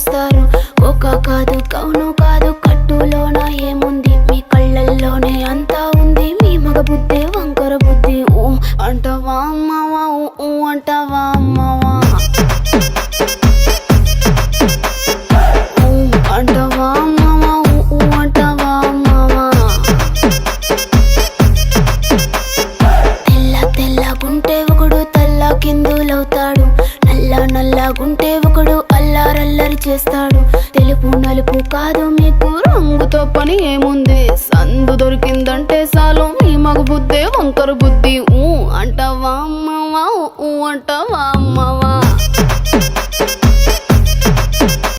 చూస్తారు. ఒక కాదు కౌను కాదు కట్టులోన ఏముంది, మీ కళ్ళల్లోనే అంతా ఉంది. మీ మగ బుద్ధి వంకర బుద్ధి. ఊ అంటావా అమ్మవా, ఊ అంటావా అమ్మవా, ఊ అంటావా అమ్మవా, ఊ అంటావా అమ్మవా. తెల్ల తెల్లగుంటే ఒకడు తల్ల కిందులవుతాడు, నల్ల నల్లగుంటే ఒకడు అల్లారల్లరి చేస్తాడు. తెలుపు నలుపు కాదు మీకు రంగుతో పని ఏముంది, సందు దొరికిందంటే చాలు మీ మగ బుద్ధే వంకర బుద్ధి. ఊ అంటావా అమ్మవా, ఊ అంటావా అమ్మవా.